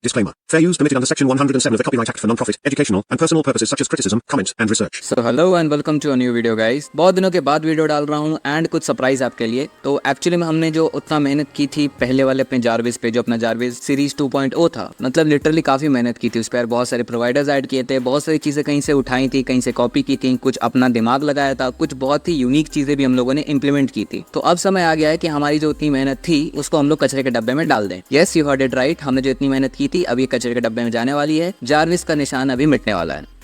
Disclaimer. Fair use permitted under Section 107 of the Copyright Act for non-profit, educational and personal purposes such as criticism, comment and research. So hello and welcome to a new video guys. बहुत दिनों के बाद video डाल रहा हूँ and कुछ surprise आपके लिए। तो एक्चुअली में हमने जो उतना मेहनत की थी पहले वाले अपने जारविस पे, जो अपना जारविस सीरीज 2.0 था, मतलब लिटरली काफी मेहनत की थी उस पर। बहुत सारे प्रोवाइडर्स ऐड किए थे, बहुत सारी चीजें कहीं से उठाई थी, कहीं से कॉपी की थी, कुछ अपना दिमाग लगाया था, कुछ बहुत ही यूनिक चीजें भी हम लोगों ने इंप्लीमेंट की थी। तो अब समय आ गया है कि हमारी जो उतनी मेहनत थी उसको हम लोग कचरे के डब्बे में डाल दें। Yes, you heard it right, हमने जो इतनी मेहनत की थी अब ये कचरे के डब्बे में जाने वाली है। जारविस का निशान अभी मिटने वाला है।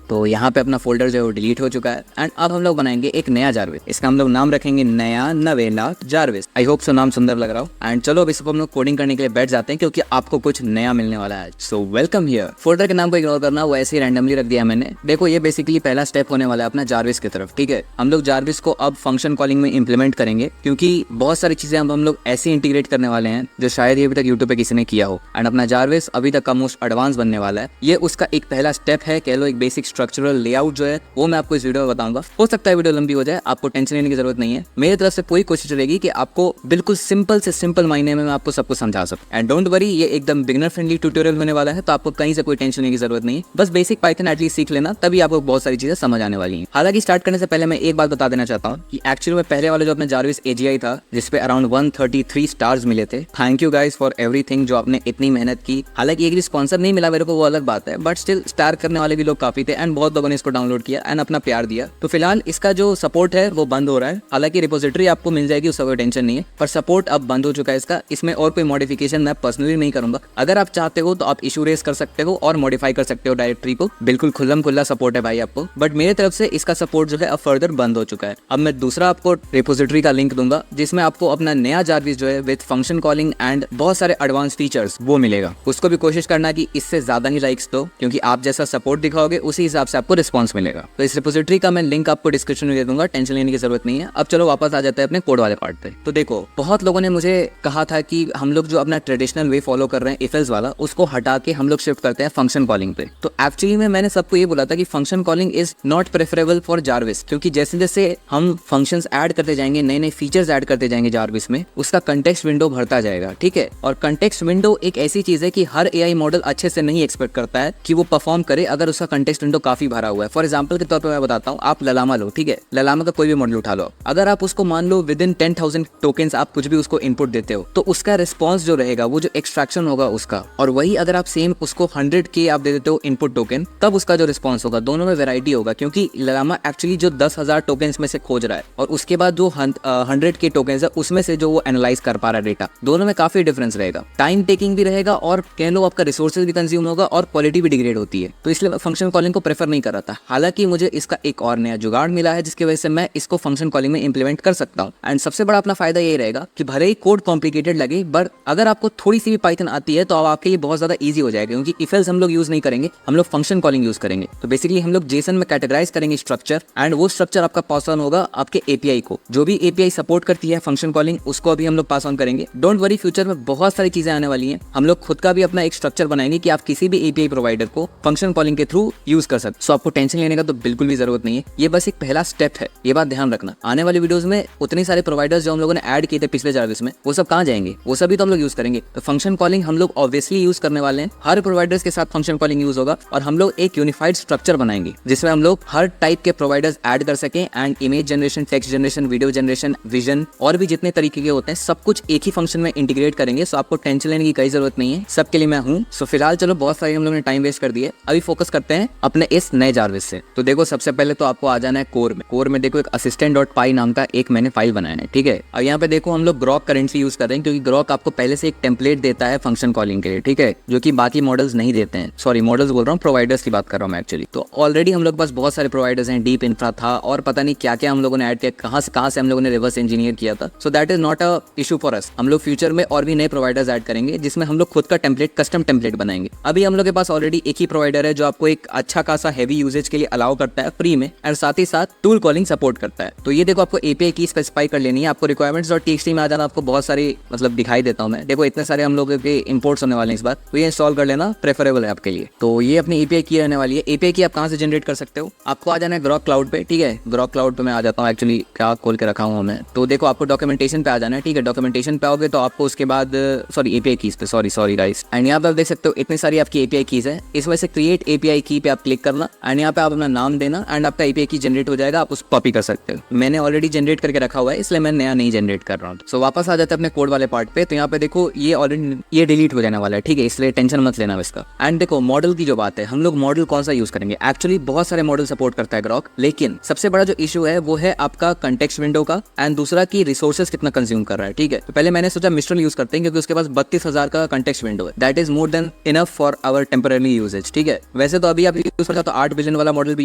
तो यहाँ पे अपना फोल्डर जो है वो डिलीट हो चुका है एंड अब हम लोग बनाएंगे एक नया जारविस। इसका हम लोग नाम रखेंगे नया नवेला जारविस। आई होप सो नाम सुंदर लग रहा हो। एंड चलो अब इसको हम लोग कोडिंग करने के लिए बैठ जाते हैं क्योंकि आपको कुछ नया मिलने वाला है। So welcome here. फोल्डर के नाम को इग्नोर करना, वो ऐसे ही रैंडमली रख दिया मैंने। देखो ये बेसिकली पहला स्टेप होने वाला है अपना जारविस की तरफ। ठीक है, हम लोग जारविस को अब फंक्शन कॉलिंग में इंप्लीमेंट करेंगे क्योंकि बहुत सारी चीजें हम लोग ऐसे इंटीग्रेट करने वाले हैं जो शायद ये अभी तक यूट्यूब पे किसी ने किया हो। एंड अपना जारविस अभी तक का मोस्ट एडवांस बनने वाला है। ये उसका एक पहला स्टेप है, कह लो एक बेसिक स्ट्रक्चरल लेआउट जो है वो मैं आपको इस वीडियो में बताऊंगा। हो सकता है वीडियो लंबी हो जाए, आपको टेंशन लेने की जरूरत नहीं है। मेरी तरफ से पूरी कोशिश रहेगी कि आपको बिल्कुल सिंपल से सिंपल मायने में मैं आपको सब कुछ समझा सकूं। एंड डोंट वरी, ये एकदम बिगिनर फ्रेंडली ट्यूटोरियल होने वाला है, तो आपको कहीं से कोई टेंशन लेने की जरूरत नहीं है। बस बेसिक पाइथन एटलीस्ट सीख लेना, तभी आपको बहुत सारी चीजें समझ आने वाली हैं। हालांकि स्टार्ट करने से पहले मैं एक बात बता देना चाहता हूँ कि एक्चुअली में पहले वाले जो अपने जारविस AGI था जिसपे अराउंड 133 स्टार्स मिले थे। Thank you guys for everything, जो आपने इतनी मेहनत की। हालांकि एक भी स्पॉन्सर नहीं मिला मेरे को, वो अलग बात है, बट स्टिल स्टार करने वाले भी लोग काफी थे एंड बहुत लोगों ने इसको डाउनलोड किया एंड अपना प्यार दिया। तो फिलहाल इसका जो सपोर्ट है वो बंद हो रहा है। हालांकि रिपोजिटरी आपको मिल जाएगी, उसका कोई टेंशन नहीं है, पर सपोर्ट अब बंद हो चुका है इसका। इसमें और कोई मॉडिफिकेशन मैं पर्सनली नहीं करूंगा। अगर आप चाहते हो तो आप इशू रेज कर सकते हो और मॉडिफाई कर सकते हो डायरेक्टरी को। बिल्कुल खुल्लम खुल्ला सपोर्ट है भाई आपको, बट मेरे तरफ से इसका सपोर्ट जो है अब फर्दर बंद हो चुका है। अब मैं दूसरा आपको रिपोजिटरी का लिंक दूंगा जिसमें आपको अपना नया जारविस जो है विद फंक्शन कॉलिंग एंड बहुत सारे एडवांस फीचर्स वो मिलेगा। उसको भी कोशिश करना कि इससे ज्यादा ही लाइक्स दो, क्योंकि आप जैसा सपोर्ट दिखाओगे उसी हिसाब से आपको रिस्पॉन्स मिलेगा। तो इस रिपोजिटरी का मैं लिंक आपको डिस्क्रिप्शन में दे दूंगा, टेंशन लेने की जरूरत नहीं है। अब चलो वापस आ जाते हैं अपने कोड वाले पार्ट पे। तो देखो, बहुत लोगों ने मुझे कहा था कि हम लोग जो अपना ट्रेडिशनल वे फॉलो कर रहे हैं इफ एल्स वाला, उसको हटा के हम लोग शिफ्ट करते हैं फंक्शन कॉलिंग पे। तो एक्चुअली में मैंने सबको ये बोला था कि function calling is not preferable for Jarvis, क्योंकि जैसे जैसे हम फंक्शंस ऐड करते जाएंगे, नए नए फीचर्स ऐड करते जाएंगे जारविस में, उसका कंटेक्स्ट विंडो भरता जाएगा। ठीक है, और कंटेक्स्ट विंडो एक ऐसी चीज है कि हर AI मॉडल अच्छे से नहीं एक्सपेक्ट करता है कि वो परफॉर्म करे अगर उसका कंटेक्स्ट विंडो काफी भरा हुआ है। फॉर एग्जाम्पल के तौर पर मैं बताता हूँ, आप ललामा लो। ठीक है, ललामा का कोई भी मॉडल उठा लो, अगर आप उसको मान लो विद इन 10,000 टोकन्स आप कुछ भी उसको इनपुट देते हो, तो उसका रिस्पॉन्स जो रहेगा, वो जो एक्सट्रैक्शन होगा उसका, और वही अगर आप सेम उसको 100K आप दे देते हो इनपुट टोकन, तब उसका जो रिस्पॉन्स होगा, दोनों में वेराइटी होगा। क्योंकि ललामा एक्चुअली जो 10,000 टोकन्स में से खोज रहा है और उसके बाद जो 100K टोकन्स है उसमें से जो वो एनालाइज कर पा रहा है डेटा, दोनों में काफी डिफरेंस रहेगा। टाइम टेकिंग भी रहेगा और कह लो आपका रिसोर्सेज भी कंज्यूम होगा और क्वालिटी भी डिग्रेड होती है। तो इसलिए फंक्शन कॉलिंग को प्रेफर नहीं कर रहा था। हालांकि मुझे इसका एक और नया जुगाड़ मिला है जिसकी वजह से मैं इसको फंक्शन कॉलिंग में इंप्लीमेंट कर सकता हूं। एंड सबसे बड़ा अपना फायदा यही रहेगा कि भले ही कोड कॉम्प्लिकेटेड लगे, बट अगर आपको थोड़ी सी भी पाइथन आती है तो अब आपके ये बहुत ज्यादा इजी हो जाएगा, क्योंकि इफ एल्स हम लोग यूज नहीं करेंगे, हम लोग फंक्शन कॉलिंग यूज करेंगे। तो बेसिकली हम लोग जेसन में कैटेगराइज करेंगे स्ट्रक्चर, एंड वो स्ट्रक्चर आपका पास ऑन होगा आपके API को। जो भी API सपोर्ट करती है फंक्शन कॉलिंग, उसको अभी हम लोग पास ऑन करेंगे। डोंट वरी, फ्यूचर में बहुत सारी चीजें आने वाली हैं। हम लोग खुद का भी अपना एक स्ट्रक्चर बनाएंगे कि आप किसी भी API प्रोवाइडर को फंक्शन कॉलिंग के थ्रू यूज कर सकते। सो आपको टेंशन लेने का तो बिल्कुल भी जरूरत नहीं है, ये बस एक पहला स्टेप है, ये बात ध्यान रखना। आने वाली वीडियोस में उतने सारे प्रोवाइडर्स जो हम लोगों ने ऐड किए थे पिछले जारविस में, वो सब कहाँ जाएंगे, वो सभी तो हम लोग यूज करेंगे। तो फंक्शन कॉलिंग हम लोग ऑब्वियसली यूज करने वाले हैं, हर प्रोवाइडर्स के साथ फंक्शन कॉलिंग यूज होगा, और हम लोग एक यूनिफाइड स्ट्रक्चर बनाएंगे जिसमें हम लोग हर टाइप के प्रोवाइडर्स ऐड कर सकें। And image generation, text generation, video generation, vision और भी जितने तरीके के होते हैं, सब कुछ एक ही फंक्शन में इंटीग्रेट करेंगे। सो आपको टेंशन लेने की कोई जरूरत नहीं है, सबके लिए मैं हूँ। सो फिलहाल चलो, बहुत सारी हम लोग ने टाइम वेस्ट कर दिए, अभी फोकस करते हैं अपने इस नए जारविस से। तो देखो, सबसे पहले तो आपको आ जाना है कोर में। कोर में देखो एक assistant.py नाम का एक मैंने फाइल बनाया है। ठीक है, अब यहाँ पे देखो हम लोग ग्रॉक करेंटली यूज कर रहे हैं, क्योंकि ग्रॉक आपको पहले से एक टेम्पलेट देता है फंक्शन कॉलिंग के लिए। ठीक है, जो कि बाकी मॉडल्स नहीं देते हैं। सॉरी, मॉडल्स बोल रहा हूँ, प्रोवाइडर्स की बात कर रहा हूँ मैं एक्चुअली। तो ऑलरेडी हम लोग पास बहुत सारे प्रोवाइडर्स हैं, डीप इंफ्रा था और पता नहीं क्या क्या हम लोगों ने ऐड किया, कहाँ से हम लोगों ने रिवर्स इंजीनियर किया था। So that is not a issue for us. हम लोग फ्यूचर में और भी नए प्रोवाइडर्स ऐड करेंगे जिसमें हम लोग खुद का टेम्पलेट, कस्टम टेम्पलेट बनाएंगे। अभी हम लोग के पास ऑलरेडी एक ही प्रोवाइडर है जो आपको एक अच्छा खासा सा हैवी यूजेज के लिए अलाउ करता है फ्री में, और साथ ही साथ टूल कॉलिंग सपोर्ट करता है। तो ये देखो आपको एपीआई की स्पेसिफाई कर लेनी है, आपको requirements.txt में आ जाना, आपको बहुत सारी मतलब दिखाई देता हूँ मैं। देखो इतने सारे हम लोगों के इंपोर्ट्स होने वाले हैं इस बार, तो ये इंस्टॉल कर लेना प्रेफरेबल है आपके लिए। तो ये अपनी एपीआई की रहने वाली है। एपीआई की आप कहाँ से जनरेट कर सकते हो, आपको आ जाना है ग्रॉक क्लाउड पे, ठीक है। ग्रॉक क्लाउड पे मैं आ जाता हूँ, एक्चुअली क्या खोल के रखा हूँ मैं। तो देखो आपको डॉक्यूमेंटेशन पे आ जाना है, ठीक है। डॉक्यूमेंटेशन पे आओगे तो आपको उसके बाद सॉरी एपीआई कीज पे, सॉरी गाइस, एंड यहाँ पे आप देख सकते हो इतनी सारी आपकी एपीआई कीज है। इस वजह से क्रिएट एपीआई की पे आप क्लिक करना एंड यहाँ पे आप अपना नाम देना एंड आपका एपीआई की जनरेट हो जाएगा, आप उसको कॉपी कर सकते हो। मैंने ऑलरेडी जनरेट करके रखा हुआ है इसलिए मैं नया नहीं जनरेट कर रहा हूँ। सो वापस आ जाते हैं अपने कोड वाले पार्ट पे। तो यहाँ पे देखो ये ऑलरेडी ये डिलीट हो जाने वाला है, ठीक है, इसलिए टेंशन मत लेना इसका। एंड देखो मॉडल की जो बात है, हम लोग मॉडल कौन सा यूज करेंगे, एक्चुअली बहुत सारे मॉडल सपोर्ट करता है ग्रॉक, लेकिन सबसे बड़ा जो इशू है वो है आपका कंटेक्स्ट विंडो का एंड दूसरा की रिसोर्सेज कितना कंज्यूम कर रहा है, ठीक है। तो पहले मैंने सोचा मिस्ट्रल यूज करते हैं क्योंकि उसके पास 32,000 का कंटेक्स्ट विंडो है, that is more than enough for our temporary usage, ठीक है। वैसे तो अभी आप यूज करते हो तो 8 बिलियन वाला मॉडल भी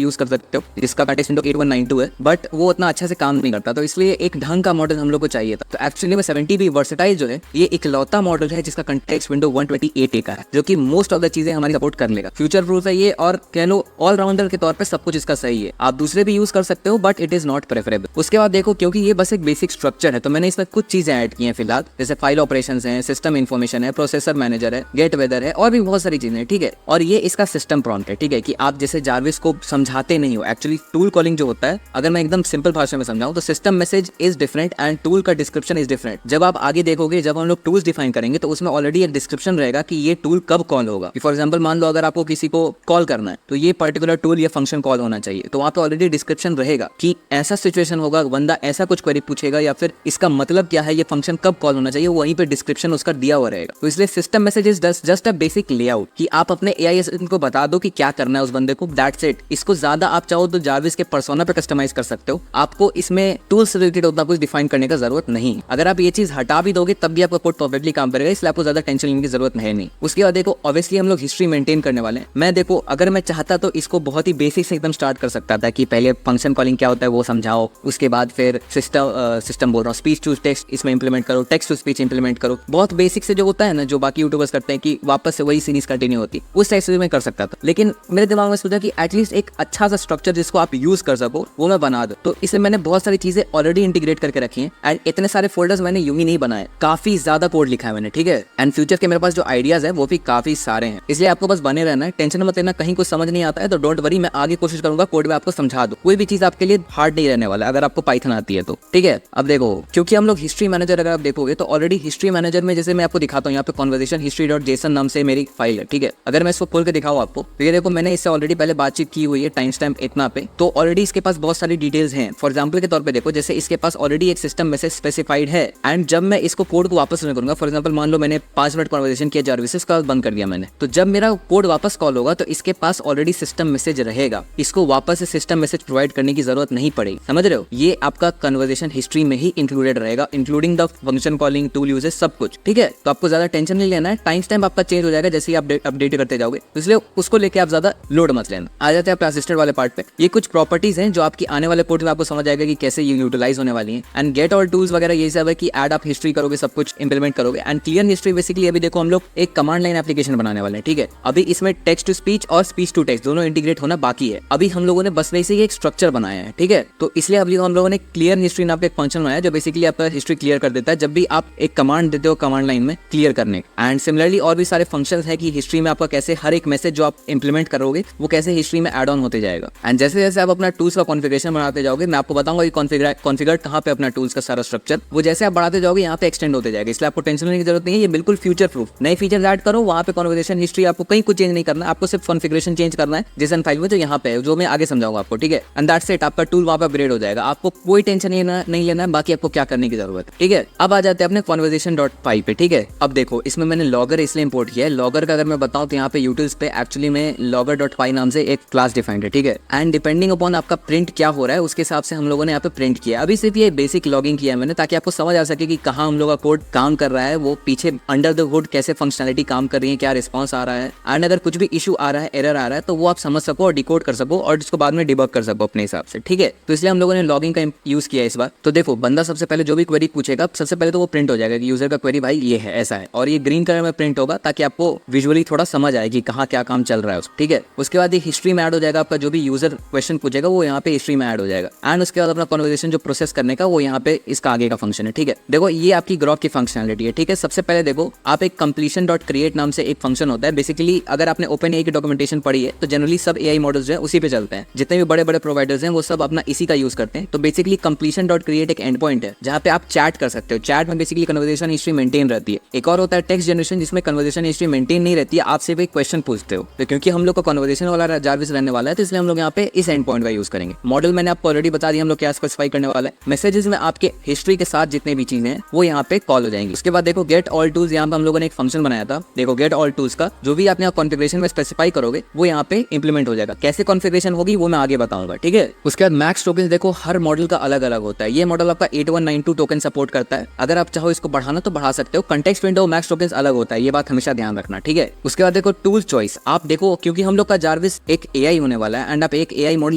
यूज कर सकते हो जिसका कंटेक्स्ट विंडो 8192 है, बट वो उतना अच्छा से काम नहीं करता, तो इसलिए एक ढंग का मॉडल हम लोग को चाहिए था। तो एक्चुअली में 70B वर्सेटाइल जो है ये इकलौता मॉडल है जिसका कंटेक्स्ट विंडो 128 का है, जो कि मोस्ट ऑफ द चीजें हमारी सपोर्ट कर लेगा। फ्यूचर प्रूफ है ये और कह लो ऑलराउंडर के तौर पे सब कुछ इसका सही है। आप दूसरे भी यूज कर सकते हो but it is not preferable. उसके बाद देखो क्योंकि ये बस एक बेसिक स्ट्रक्चर है तो मैंने इसमें कुछ चीजें ऐड की हैं फिलहाल, जैसे फाइल ऑपरेशंस हैं, सिस्टम इन्फॉर्मेशन है, प्रोसेसर मैनेजर है, गेट वेदर है और भी बहुत सारी चीजें हैं, ठीक है। और ये इसका सिस्टम प्रॉम्प्ट है, ठीक है, कि आप जैसे जारविस को समझाते नहीं हो। एक्चुअली टूल कॉलिंग जो होता है, अगर मैं एकदम सिंपल भाषा में समझाऊं तो system message is different and tool का डिस्क्रिप्शन इज डिफरेंट। जब आप आगे देखोगे, जब हम लोग टूल्स डिफाइन करेंगे तो उसमें ऑलरेडी एक डिस्क्रिप्शन रहेगा कि ये टूल कब कॉल होगा। फॉर एग्जांपल मान लो अगर आपको किसी को कॉल करना है तो ये पर्टिकुलर टूल या फंक्शन कॉल होना चाहिए, तो वहाँ पे ऑलरेडी डिस्क्रिप्शन रहेगा कि ऐसा सिचुएशन होगा, बंदा ऐसा कुछ क्वेरी पूछेगा या फिर इसका मतलब क्या है, ये फंक्शन कब कॉल होना चाहिए, वहीं पे डिस्क्रिप्शन उसका दिया हुआ रहेगा। तो इसलिए system message is just a basic layout कि आप अपने एआई असिस्टेंट को बता दो कि क्या करना है उस बंदे को, दैट्स इट। इसको ज्यादा आप चाहो तो जारविस के पर्सोना पे कस्टमाइज कर सकते हो, आपको इसमें टूल्स रिलेटेड उतना कुछ डिफाइन करने का जरूरत नहीं। अगर आप ये चीज हटा भी दोगे तब भी आपका कोड परफेक्टली काम करेगा, इसलिए आपको ज्यादा टेंशन लेने की जरूरत है नहीं। उसके बाद देखो ऑब्वियसली हम लोग हिस्ट्री मेंटेन करने वाले हैं। मैं देखो अगर मैं चाहता तो इसको बहुत ही बेसिक से एकदम स्टार्ट कर सकता था कि पहले फंक्शन कॉलिंग क्या होता है वो समझाओ, उसके बाद फिर सिस्टम बोल रहा हूँ स्पीच टू टेक्स्ट इसमें इंप्लीमेंट करो, टेक्स्ट टू स्पीच इंप्लीमेंट करो, बहुत बेसिक से जो होता है ना, जो बाकी यूट्यूबर्स करते हैं कि वापस से वही सीरीज कंटिन्यू होती, उस टाइप से मैं कर सकता था। लेकिन मेरे दिमाग में सोचा कि एटलीस्ट एक अच्छा सा स्ट्रक्चर जिसको आप यूज कर सको वो मैं बना दूं। तो इसलिए मैंने बहुत सारी चीजें ऑलरेडी इंटीग्रेट करके रखी हैं एंड इतने सारे फोल्डर्स मैंने यूं ही नहीं बनाए, काफी ज्यादा कोड लिखा है मैंने, ठीक है। एंड फ्यूचर के मेरे पास जो आइडियाज है वो भी काफी सारे हैं, इसलिए आपको बस बने रहना है, टेंशन मत लेना। कहीं कुछ समझ नहीं आता है तो डोंट वरी, मैं आगे कोशिश करूंगा कोड में आपको समझा दूं। कोई भी चीज आपके लिए हार्ड नहीं रहने वाला अगर आपको पाइथन आती है तो, ठीक है। अब देखो क्योंकि हम लोग हिस्ट्री मैनेजर अगर आप देखोगे तो ऑलरेडी हिस्ट्री मैनेजर में जैसे मैं आपको दिखाता हूँ यहाँ पे कॉन्वर्सेशन history.json नाम से मेरी फाइल है, ठीक है। अगर मैं इसको खोल के दिखाऊं आपको तो ये देखो मैंने इससे ऑलरेडी पहले बातचीत की हुई है टाइम स्टैम्प इतना पे, तो ऑलरेडी इसके पास बहुत सारी डिटेल्स हैं। फॉर एग्जांपल के तौर पे देखो जैसे इसके पास ऑलरेडी एक सिस्टम मैसेज स्पेसिफाइड है एंड जब मैं इसको कोड को वापस रन करूंगा, फॉर एग्जांपल मान लो मैंने 5 मिनट कॉन्वर्सेशन किया जारविस का, बंद कर दिया मैंने, तो जब मेरा कोड वापस कॉल होगा तो इसके पास ऑलरेडी सिस्टम मैसेज रहेगा, इसको वापस से सिस्टम मैसेज प्रोवाइड करने की जरूरत नहीं पड़ेगी, समझ रहे हो। ये आपका कन्वर्सेशन हिस्ट्री में ही इंक्लूडेड रहेगा, including the function calling, tool usage, सब कुछ, ठीक है। तो आपको ज्यादा टेंशन नहीं लेना है, टाइम स्टैम्प आपका चेंज हो जाएगा जैसे ही आप अपडेट करते जाओगे, इसलिए उसको लेके आप ज्यादा लोड मत लेना। आ जाते हैं असिस्टेंट वाले पार्ट पे। ये कुछ प्रॉपर्टीज हैं जो आपकी आने वाले कोड में आपको समझ आएगा कि कैसे ये यूटिलाइज होने वाली हैं। एंड गेट और टूल्स वगैरह ये सब है कि ऐड आप हिस्ट्री करोगे, सब कुछ इंप्लीमेंट करोगे। एंड क्लियर हिस्ट्री बेसिकली अभी देखो हम लोग एक कमांड लाइन एप्लीकेशन बनाने वाले हैं, ठीक है। अभी इसमें टेक्स्ट टू स्पीच और स्पीच टू टेक्स्ट दोनों इंटीग्रेट होना बाकी है। अभी हम लोगों ने बस वैसे ही एक स्ट्रक्चर बनाया है, ठीक है। तो इसलिए अभी हम लोगों ने क्लियर हिस्ट्री नाम का एक फंक्शन बनाया जो बेसिकली आपका हिस्ट्री क्लियर कर देता है जब भी आप एक कमांड देते हो कमांड लाइन में क्लियर करने। एंड सिमिलरली और भी सारे फंक्शंस है कि हिस्ट्री में आपका कैसे हर एक मैसेज जो आप इंप्लीमेंट करोगे वो कैसे हिस्ट्री में ऐड ऑन होते जाएगा। एंड जैसे जैसे आप अपना टूल्स का कॉन्फ़िगरेशन बनाते जाओगे, मैं आपको बताऊंगा कि कॉन्फ़िगर कहां पे अपना टूल्स का सारा स्ट्रक्चर, वो जैसे आप बढ़ाते जाओगे यहाँ पे एक्सटेंड होते जाएगा, इसलिए आपको टेंशन लेने की जरूरत नहीं है। ये बिल्कुल फ्यूचर प्रूफ नए फीचर्स ऐड करो, वहाँ पे कॉन्वर्सेशन हिस्ट्री आपको कहीं कुछ चेंज नहीं करना है, आपको सिर्फ कॉन्फ़िगरेशन चेंज करना है जेसन फाइल में जो यहाँ पे है, जो मैं आगे समझाऊंगा आपको, ठीक है। एंड दैट्स इट, आपका टूल वहाँ पे अपग्रेड हो जाएगा, आपको कोई टेंशन नहीं लेना है, बाकी आपको क्या करने की जरूरत है, ठीक है। अब आ जाते हैं अपने conversation.py पे, ठीक है। अब देखो इसमें मैंने लॉगर इसलिए इंपोर्ट किया है, लॉगर का अगर मैं बताऊं तो यहाँ पे यूटिल्स पे एक्चुअली में logger.py नाम से एक क्लास डिफाइंड है, ठीक है। एंड डिपेंडिंग अपॉन आपका प्रिंट क्या हो रहा है उसके हिसाब से हम लोगों ने यहाँ पे प्रिंट किया। अभी सिर्फ ये बेसिक लॉगिंग किया है मैंने ताकि आपको समझ आ सके कि कहाँ हम लोग का कोड काम कर रहा है, वो पीछे अंडर द हुड कैसे फंक्शनलिटी काम कर रही है, क्या रिस्पॉन्स आ रहा है। एंड अगर कुछ भी इशू आ रहा है, एरर आ रहा है, तो वो आप समझ सको और डिकोड कर सको और इसको बाद में डिबग कर सको अपने हिसाब से, ठीक है। तो इसलिए हम लोगों ने लॉगिंग का यूज किया इस बार। तो देखो बंदा सबसे पहले जो भी क्वेरी पूछेगा सबसे पहले तो वो प्रिंट हो जाएगा कि यूजर का क्वेरी भाई ये है, ऐसा है, और ये ग्रीन कलर में प्रिंट होगा ताकि आपको विजुअली थोड़ा समझ आए कि कहाँ क्या काम चल रहा है, ठीक है। उसके बाद बाद ये हिस्ट्री में ऐड हो जाएगा, आपका जो भी यूजर क्वेश्चन पूछेगा वो यहाँ पे हिस्ट्री में ऐड हो जाएगा। एंड उसके बाद अपना कन्वर्सेशन जो प्रोसेस करने का वो यहाँ पे इसका आगे का फंक्शन है। ठीक है, देखो ये आपकी ग्रॉक की फंक्शनलिटी है। ठीक है, सबसे पहले देखो आप एक कंप्लीशन डॉट क्रिएट नाम से एक फंक्शन होता है। बेसिकली अगर आपने ओपन एआई की डॉक्यूमेंटेशन पढ़ी है तो जनरली सब एआई मॉडल्स जो है उसी पे चलते हैं, जितने भी बड़े बड़े प्रोवाइडर्स हैं वो सब अपना इसी का यूज करते हैं। तो बेसिकली कंप्लीशन डॉट क्रिएट एक एंड पॉइंट है जहाँ पे आप चैट कर सकते हो। चैट में बेसिकली कन्वर्सेशन हिस्ट्री मेंटेन रहती है। एक और होता है टेक्स्ट जनरेशन, जिसमें कन्वर्सेशन हिस्ट्री मेंटेन नहीं रहती है, आपसे भी क्वेश्चन पूछते हो। तो क्योंकि हम लोग का कन्वर्सेशन वाला जारविस रहने वाला है तो इसलिए हम लोग यहाँ पे इस एंड पॉइंट का यूज करेंगे। मॉडल मैंने आपको ऑलरेडी बता दिया हम लोग क्या स्पेसिफाई करने वाला है। मैसेजेस में आपके हिस्ट्री के साथ जितने भी चीजें हैं वो यहाँ पे कॉल हो जाएंगी। उसके बाद देखो गेट ऑल टूल्स, यहाँ पे हम लोगों ने एक फंक्शन बनाया था। देखो गेट ऑल टूल्स का जो भी आप यहाँ कॉन्फ़िगरेशन में स्पेसिफाई करोगे वो यहाँ पे इंप्लीमेंट हो जाएगा। कैसे कॉन्फ़िगरेशन होगी वो मैं आगे बताऊंगा। ठीक है, उसके बाद मैक्स टोकन देखो हर मॉडल का अलग अलग होता है। ये मॉडल आपका 8192 टोकन सपोर्ट करता है। अगर आप चाहो इसको बढ़ाना तो बढ़ा सकते हो। कंटेक्स्ट विंडो मैक्स टोकन अलग होता है, ये बात हमेशा ध्यान रखना। ठीक है, उसके बाद देखो टूल चॉइस, आप देखो क्योंकि हम लोग का जारविस एक एआई होने वाला है एंड आप एक एआई मॉडल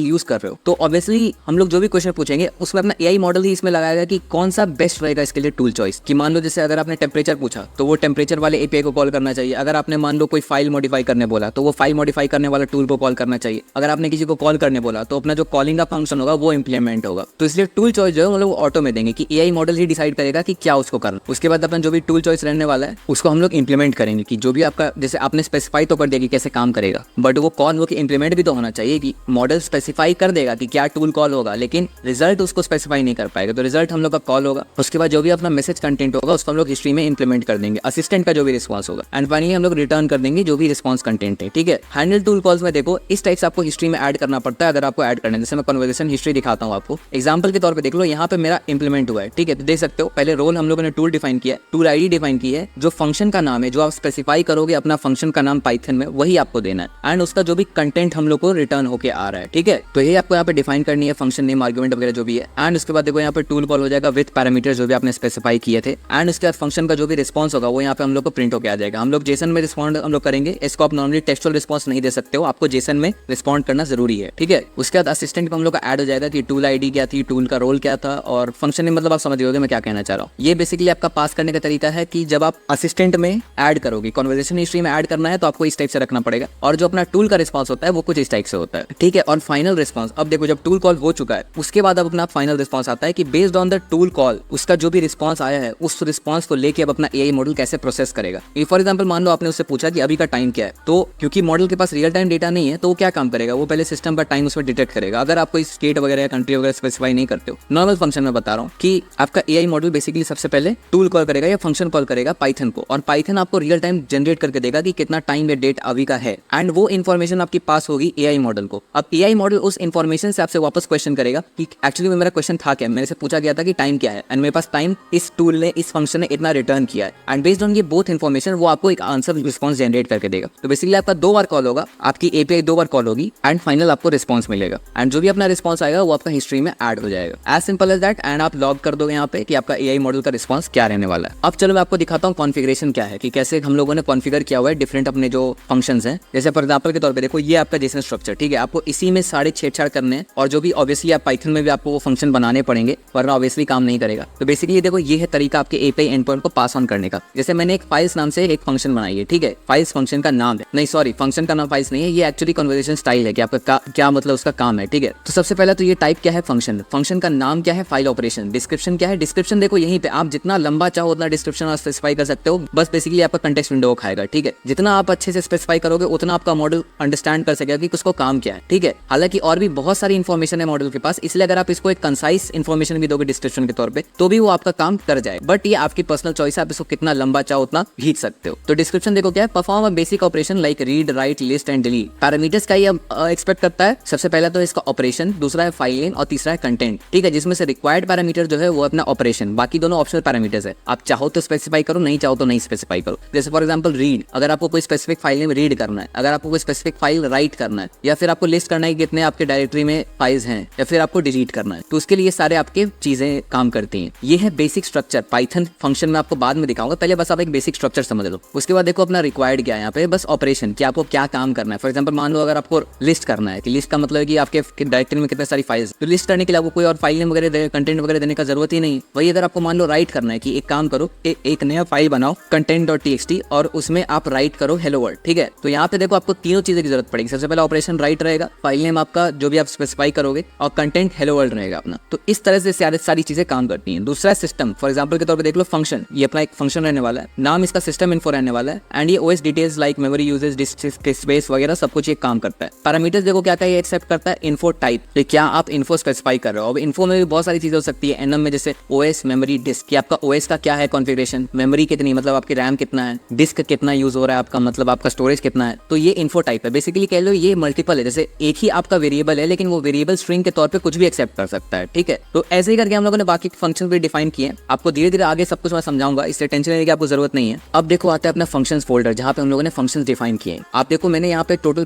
यूज कर रहे हो तो ऑब्वियसली हम लोग जो भी क्वेश्चन पूछेंगे उसमें अपना एआई मॉडल ही इसमें लगाएगा कि कौन सा बेस्ट रहेगा इसके लिए टूल चॉइस। कि मान लो जैसे अगर आपने टेम्परेचर पूछा तो वो टेम्परेचर वाले एपीआई को कॉल करना चाहिए। अगर आपने मान लो कोई फाइल मॉडिफाई करने बोला तो वो फाइल मॉडिफाई करने वाला टूल को कॉल करना चाहिए। अगर आपने किसी को कॉल करने बोला तो अपना जो कॉलिंग का फंक्शन होगा वो इंप्लीमेंट होगा। तो इसलिए टूल चॉइस जो है मतलब ऑटो में देंगे कि एआई मॉडल ही डिसाइड करेगा कि क्या उसको करना। उसके बाद अपना जो भी टूल चॉइस रहने वाला है उसको हम लोग इंप्लीमेंट करेंगे कि जो भी आपका जैसे आपने स्पेसिफाई तो कर दिया कि कैसे काम करेगा, बट वो कॉल वो इंप्लीमेंट भी तो होना चाहिए कि मॉडल स्पेसिफाई कर देगा कि क्या टूल कॉल होगा लेकिन रिजल्ट उसको स्पेसिफाई नहीं कर पाएगा। तो रिजल्ट हम लोग का कॉल होगा। उसके बाद जो भी अपना मैसेज कंटेंट होगा उसको हम लोग हिस्ट्री में इंप्लीमेंट कर देंगे, असिस्टेंट का जो भी रिस्पॉन्स होगा। एंड फाइनली हम लोग रिटर्न कर देंगे जो भी रिस्पॉन्स कंटेंट है। ठीक है, हैंडल टूल कॉल्स में देखो इस टाइप से आपको हिस्ट्री में ऐड करना पड़ता है। अगर आपको ऐड करना है, जैसे मैं कन्वर्सेशन हिस्ट्री दिखाता हूँ आपको एग्जांपल के तौर पे देख लो, यहाँ पे मेरा इंप्लीमेंट हुआ है। ठीक है, तो देख सकते हो पहले रोल हम लोगों ने टूल डिफाइन किया है, टूल आईडी डिफाइन की है, जो फंक्शन का नाम है जो आप स्पेसिफाई करोगे अपना फंक्शन का नाम पाइथन में वही आपको देना है एंड उसका जो भी कंटेंट हम लोग को रिटर्न होके आ रहा है। ठीक है, तो ये आपको यहाँ पे डिफाइन करनी है फंक्शन नेम आर्गुमेंट वगैरह जो भी है। एंड उसके बाद देखो यहाँ पे टूल कॉल हो जाएगा विद पैरामीटर जो भी आपने स्पेसिफाई किए थे। एंड उसके बाद फंक्शन का जो भी रिस्पॉन्स होगा वो यहाँ पे हम लोग को प्रिंट होकर आ जाएगा। हम लोग जेसन में रिस्पॉन्ड हम लोग करेंगे। इसको आप नॉर्मली टेक्सचुअल रिस्पॉन्स नहीं दे सकते हो, आपको जेसन में रिस्पॉन्ड करना जरूरी है। ठीक है, उसके बाद असिस्टेंट में हम लोग का ऐड हो जाएगा कि टूल आईडी क्या थी, टूल का रोल क्या था और फंक्शन नेम, मतलब आप समझ गए मैं क्या कहना चाह रहा हूँ। ये बेसिकली आपका पास करने का तरीका है कि जब आप असिस्टेंट में ऐड करोगे, कन्वर्सेशन हिस्ट्री में ऐड करना है तो आपको इस टाइप से रखना पड़ेगा और जो अपना टूल का रिस्पॉन्स होता है वो कुछ इस टाइप से होता है। ठीक है, और फाइनल रिस्पॉन्स, अब देखो जब टूल कॉल हो चुका है उसके बाद अब अपना फाइनल रिस्पॉन्स आता है कि based on the tool call उसका जो भी रिस्पॉन्स आया है उस रिस्पॉन्स को लेके अब अपना एआई मॉडल कैसे प्रोसेस करेगा। फॉर एग्जाम्पल मान लो आपने उससे पूछा कि अभी का टाइम क्या है, तो क्योंकि मॉडल के पास रियल टाइम डेटा नहीं है तो वो क्या काम करेगा, वो पहले सिस्टम पर टाइम उसमें डिटेक्ट करेगा। अगर आप कोई स्टेट वगैरह या कंट्री वगैरह स्पेसिफाई नहीं करते हो, नॉर्मल फंक्शन में बता रहा हूँ कि आपका एआई मॉडल बेसिकली सबसे पहले टूल कॉल करेगा या फंक्शन कॉल करेगा पाइथन को, और पाइथन आपको रियल टाइम जनरेट करके देगा कि कितना टाइम या डेट अभी का है एंड वो इन्फॉर्मेशन आपकी पास होगी एआई मॉडल को। अब एआई मॉडल उस इन्फॉर्मेशन से आपसे वापस क्वेश्चन करेगा कि एक्चुअली मेरा क्वेश्चन था क्या, मेरे से पूछा गया था कि टाइम क्या है एंड मेरे पास टाइम इस टूल ने इस फंक्शन ने इतना रिटर्न किया है एंड बेस्ड ऑन ये बोथ इन्फॉर्मेशन वो आपको एक आंसर रिस्पॉन्स जनरेट करके देगा। तो बेसिकली आपका 2 बार कॉल होगा, आपकी एपीआई 2 बार कॉल होगी एंड फाइनल आपको रिस्पॉन्स मिलेगा एंड जो भी अपना रिस्पॉन्स आएगा वो आपका हिस्ट्री में ऐड हो जाएगा। As simple as that and आप लॉग कर दोगे यहाँ पे कि आपका एआई मॉडल का रिस्पॉन्स क्या रहने वाला है। अब चलो मैं आपको दिखाता हूँ कॉन्फ़िगरेशन क्या है कि कैसे हम लोगों ने कॉन्फ़िगर किया हुआ है डिफरेंट अपने जो फंक्शंस हैं। जैसे फॉर एग्जांपल के तौर पे देखो ये आपका जेसन स्ट्रक्चर, ठीक है, आपको इसी में सारे छेड़छाड़ करने हैं और जो भी ऑब्वियसली आप पाइथन में भी आपको वो फंक्शन बनाने पड़ेंगे वरना ऑब्वियसली काम नहीं करेगा। तो बेसिकली देखो ये है तरीका आपके एपीआई एंडपॉइंट को पास ऑन करने का। जैसे मैंने एक फाइल्स नाम से एक फंक्शन बनाई है, ठीक है, फाइल्स फंक्शन का नाम है, नहीं सॉरी फंक्शन का नाम फाइल्स नहीं है, ये एक्चुअली कन्वर्सेशन स्टाइल है कि आपका क्या मतलब उसका काम है। ठीक है, तो सबसे पहले तो ये टाइप क्या है फंक्शन, फंक्शन का नाम क्या है फाइल ऑपरेशन, डिस्क्रिप्शन क्या है, डिस्क्रिप्शन देखो यहीं पे आप जितना लंबा चाहो उतना डिस्क्रिप्शन आप स्पेसिफाई कर सकते हो, बस बेसिकली आपका कंटेक्स्ट विंडो खाएगा। ठीक है, जितना आप अच्छे से स्पेसिफाई करोगे उतना आपका मॉडल अंडरस्टैंड कर सकेगा कि उसको काम क्या है। ठीक है, हालांकि और भी बहुत सारी इन्फॉर्मेशन है मॉडल के पास, इसलिए अगर आप इसको एक कंसाइज इन्फॉर्मेशन भी दोगे डिस्क्रिप्शन के तौर पे तो भी वो आपका काम कर जाए, बट ये आपकी पर्सनल चॉइस है, आप इसको कितना लंबा चाहो उतना खींच सकते हो। तो डिस्क्रिप्शन देखो क्या है, perform a basic operation like read write list and delete. Parameters का ये एक्सपेक्ट करता है, सबसे पहला तो इसका ऑपरेशन, दूसरा है फाइल नेम और तीसरा है कंटेंट। ठीक है, जिसमें से रिक्वायर्ड पैरामीटर जो है वो अपना ऑपरेशन, बाकी दोनों ऑप्शनल पैरामीटर्स है, आप चाहो तो स्पेसिफाई करो, नहीं चाहो तो नहीं स्पेसिफाई करो। जैसे फॉर एग्जांपल रीड, अगर आपको कोई स्पेसिफिक फाइल नेम रीड करना है, अगर आपको कोई स्पेसिफिक फाइल राइट करना है, या फिर आपको लिस्ट करना है कि कितने आपके डायरेक्टरी में फाइल्स हैं, या फिर आपको डिलीट करना है, तो उसके लिए सारे आपके चीजें काम करती हैं। ये है बेसिक स्ट्रक्चर। पाइथन फंक्शन में आपको बाद में दिखाऊंगा, पहले बस आप एक बेसिक स्ट्रक्चर समझ लो। उसके बाद देखो अपना रिक्वायर्ड क्या है, यहाँ पे बस ऑपरेशन कि आपको क्या काम करना है। फॉर एग्जांपल मान लो अगर आपको लिस्ट करना है, कि लिस्ट का मतलब है कि आपके डायरेक्टरी में कितने सारी फाइल्स, तो लिस्ट करने के लिए आपको कोई और फाइल नेम वगैरह कंटेंट वगैरह देने का जरूरत ही नहीं। वही अगर आपको मान लो राइट करना है कि एक काम करो, एक नया फाइल बनाओ content.txt और उसमें आप राइट करो हेलो वर्ल्ड। ठीक है, तो यहाँ पे देखो आपको तीनों चीजें की जरूरत जरूरत पड़ेगी। सबसे पहले ऑपरेशन राइट रहेगा, फाइल नेम आपका जो भी आप स्पेसिफाई करोगे, और कंटेंट हेलो वर्ल्ड रहेगा अपना। तो इस तरह से सारी चीजें काम करती हैं। दूसरा सिस्टम, फॉर एग्जांपल के तौर पे देख लो फंक्शन, ये अपना एक फंक्शन रहने वाला है, नाम इसका सिस्टम इन्फो रहने वाला है, एंड ये OS details like memory uses, disc space वगैरह सब कुछ ये काम करता है। पैरामीटर्स देखो क्या क्या ये एक्सेप्ट करता है, इन्फो टाइप, तो क्या आप इन्फो स्पेसिफाई कर रहे हो। अब इन्फो में भी बहुत सारी चीजें हो सकती है एनएम में, जैसे ओएस, मेमोरी, डिस्क, कि आपका ओएस का क्या है कॉन्फ़िगरेशन, मेमोरी कितनी, मतलब आपकी रैम कितना है, डिस्क कितना यूज हो रहा है आपका, मतलब आपका स्टोरेज कितना है। तो ये इन्फो टाइप है। बेसिकली कह लो ये मल्टीपल है, जैसे एक ही आपका वेरिएबल है लेकिन वो वेरिएबल स्ट्रिंग के तौर पे कुछ भी एक्सेप्ट कर सकता है, ठीक है। तो ऐसे ही करके हम लोगों ने बाकी फंक्शंस भी डिफाइन किए। आपको धीरे धीरे आगे सब कुछ मैं समझाऊंगा, इससे टेंशन लेने की आपको जरूरत नहीं है। अब देखो आता है अपना फंक्शंस फोल्डर, जहां पे हम लोगों ने फंक्शंस डिफाइन किए। आप देखो मैंने यहाँ पे टोटल